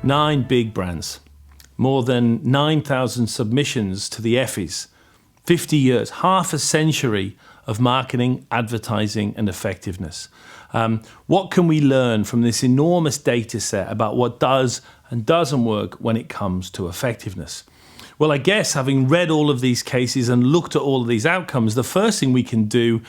9 big brands, more than 9,000 submissions to the Effies, 50 years, half a century of marketing, advertising and effectiveness. What can we learn from this enormous data set about what does and doesn't work when it comes to effectiveness? Well, I guess having read all of these cases and looked at all of these outcomes, the first thing we can do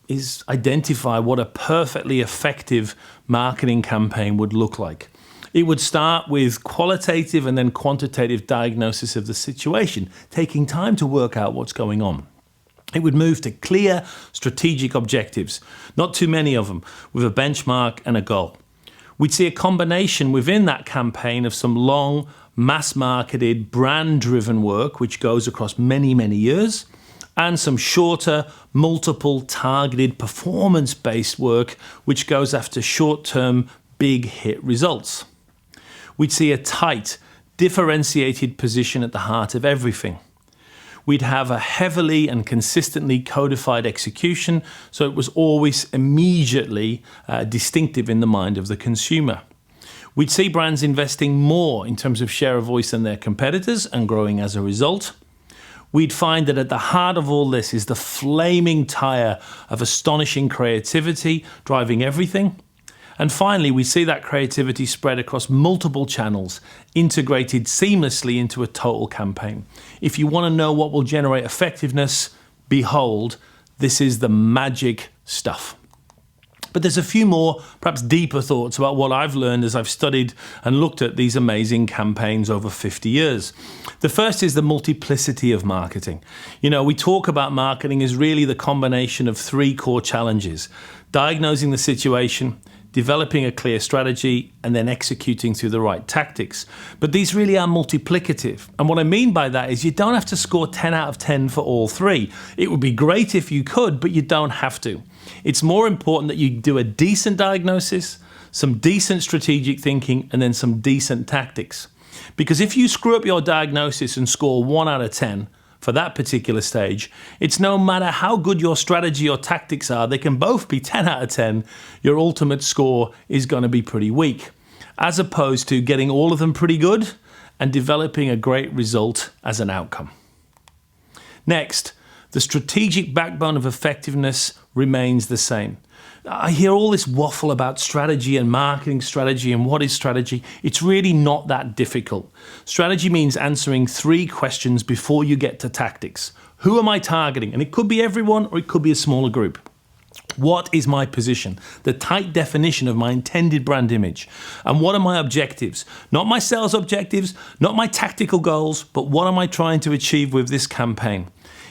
is identify what a perfectly effective marketing campaign would look like. It would start with qualitative and then quantitative diagnosis of the situation, taking time to work out what's going on. It would move to clear strategic objectives, not too many of them, with a benchmark and a goal. We'd see a combination within that campaign of some long, mass-marketed, brand-driven work, which goes across many, many years, and some shorter, multiple, targeted, performance-based work, which goes after short-term, big hit results. We'd see a tight, differentiated position at the heart of everything. We'd have a heavily and consistently codified execution, so it was always immediately distinctive in the mind of the consumer. We'd see brands investing more in terms of share of voice than their competitors and growing as a result. We'd find that at the heart of all this is the flaming tire of astonishing creativity driving everything. And finally, we see that creativity spread across multiple channels, integrated seamlessly into a total campaign. If you want to know what will generate effectiveness, behold, this is the magic stuff. But there's a few more, perhaps deeper thoughts about what I've learned as I've studied and looked at these amazing campaigns over 50 years. The first is the multiplicity of marketing. You know, we talk about marketing as really the combination of 3 core challenges: diagnosing the situation, developing a clear strategy, and then executing through the right tactics. But these really are multiplicative. And what I mean by that is you don't have to score 10 out of 10 for all 3. It would be great if you could, but you don't have to. It's more important that you do a decent diagnosis, some decent strategic thinking, and then some decent tactics. Because if you screw up your diagnosis and score 1 out of 10, for that particular stage, it's no matter how good your strategy or tactics are, they can both be 10 out of 10, your ultimate score is going to be pretty weak, as opposed to getting all of them pretty good and developing a great result as an outcome. Next, the strategic backbone of effectiveness remains the same. I hear all this waffle about strategy and marketing strategy and what is strategy. It's really not that difficult. Strategy means answering 3 questions before you get to tactics. Who am I targeting? And it could be everyone or it could be a smaller group. What is my position? The tight definition of my intended brand image. And what are my objectives? Not my sales objectives, not my tactical goals, but what am I trying to achieve with this campaign?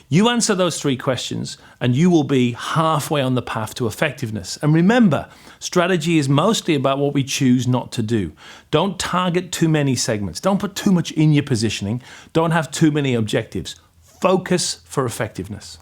You answer those 3 questions and you will be halfway on the path to effectiveness. And remember, strategy is mostly about what we choose not to do. Don't target too many segments. Don't put too much in your positioning. Don't have too many objectives. Focus for effectiveness.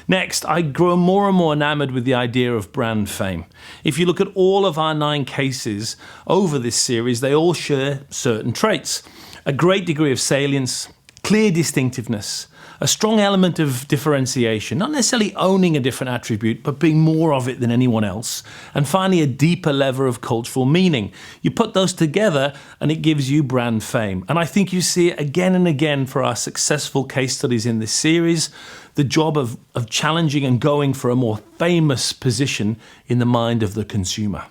Next, I grow more and more enamored with the idea of brand fame. If you look at all of our 9 cases over this series, they all share certain traits. A great degree of salience, clear distinctiveness, a strong element of differentiation, not necessarily owning a different attribute, but being more of it than anyone else. And finally, a deeper level of cultural meaning. You put those together and it gives you brand fame. And I think you see it again and again for our successful case studies in this series, the job of challenging and going for a more famous position in the mind of the consumer.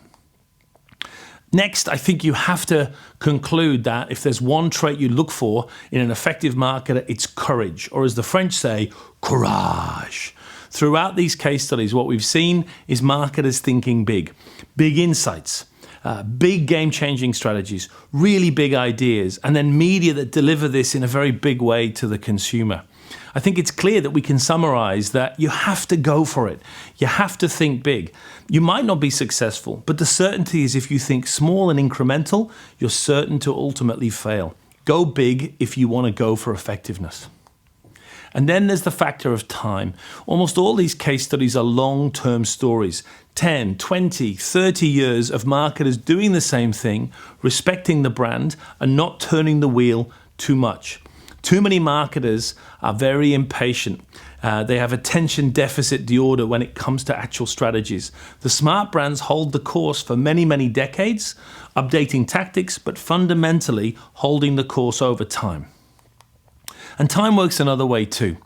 Next, I think you have to conclude that if there's one trait you look for in an effective marketer, it's courage, or as the French say, courage. Throughout these case studies, what we've seen is marketers thinking big insights, big game-changing strategies, really big ideas, and then media that deliver this in a very big way to the consumer. I think it's clear that we can summarize that you have to go for it. You have to think big. You might not be successful, but the certainty is if you think small and incremental, you're certain to ultimately fail. Go big if you want to go for effectiveness. And then there's the factor of time. Almost all these case studies are long-term stories. 10, 20, 30 years of marketers doing the same thing, respecting the brand, and not turning the wheel too much. Too many marketers are very impatient They have attention deficit disorder when it comes to actual strategies. The smart brands hold the course for many, many decades, updating tactics, but fundamentally holding the course over time. And time works another way too.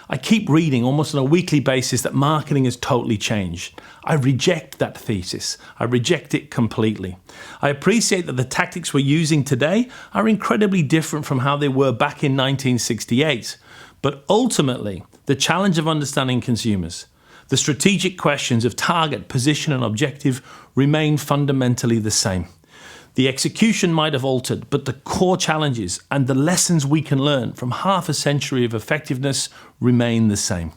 I keep reading almost on a weekly basis that marketing has totally changed. I reject that thesis. I reject it completely. I appreciate that the tactics we're using today are incredibly different from how they were back in 1968. But ultimately, the challenge of understanding consumers, the strategic questions of target, position, and objective remain fundamentally the same. The execution might have altered, but the core challenges and the lessons we can learn from half a century of effectiveness remain the same.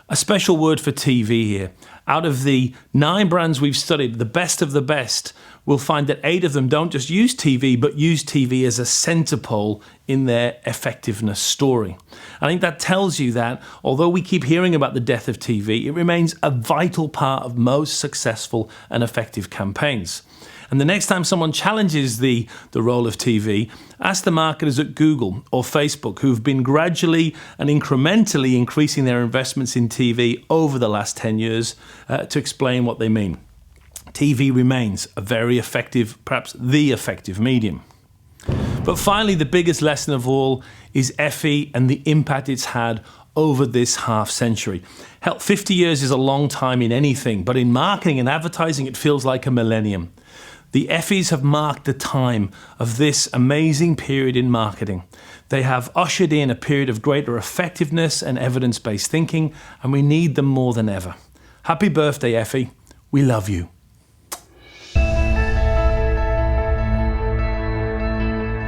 A special word for TV here. Out of the 9 brands we've studied, the best of the best, we'll find that 8 of them don't just use TV, but use TV as a center pole in their effectiveness story. I think that tells you that although we keep hearing about the death of TV, it remains a vital part of most successful and effective campaigns. And the next time someone challenges the role of TV, ask the marketers at Google or Facebook who've been gradually and incrementally increasing their investments in TV over the last 10 years to explain what they mean. TV remains a very effective, perhaps the effective medium. But finally, the biggest lesson of all is Effie and the impact it's had over this half century. Hell, 50 years is a long time in anything, but in marketing and advertising, it feels like a millennium. The Effies have marked the time of this amazing period in marketing. They have ushered in a period of greater effectiveness and evidence-based thinking, and we need them more than ever. Happy birthday, Effie. We love you.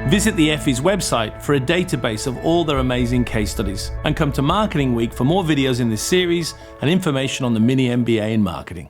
Visit the Effie's website for a database of all their amazing case studies, and come to Marketing Week for more videos in this series and information on the Mini MBA in Marketing.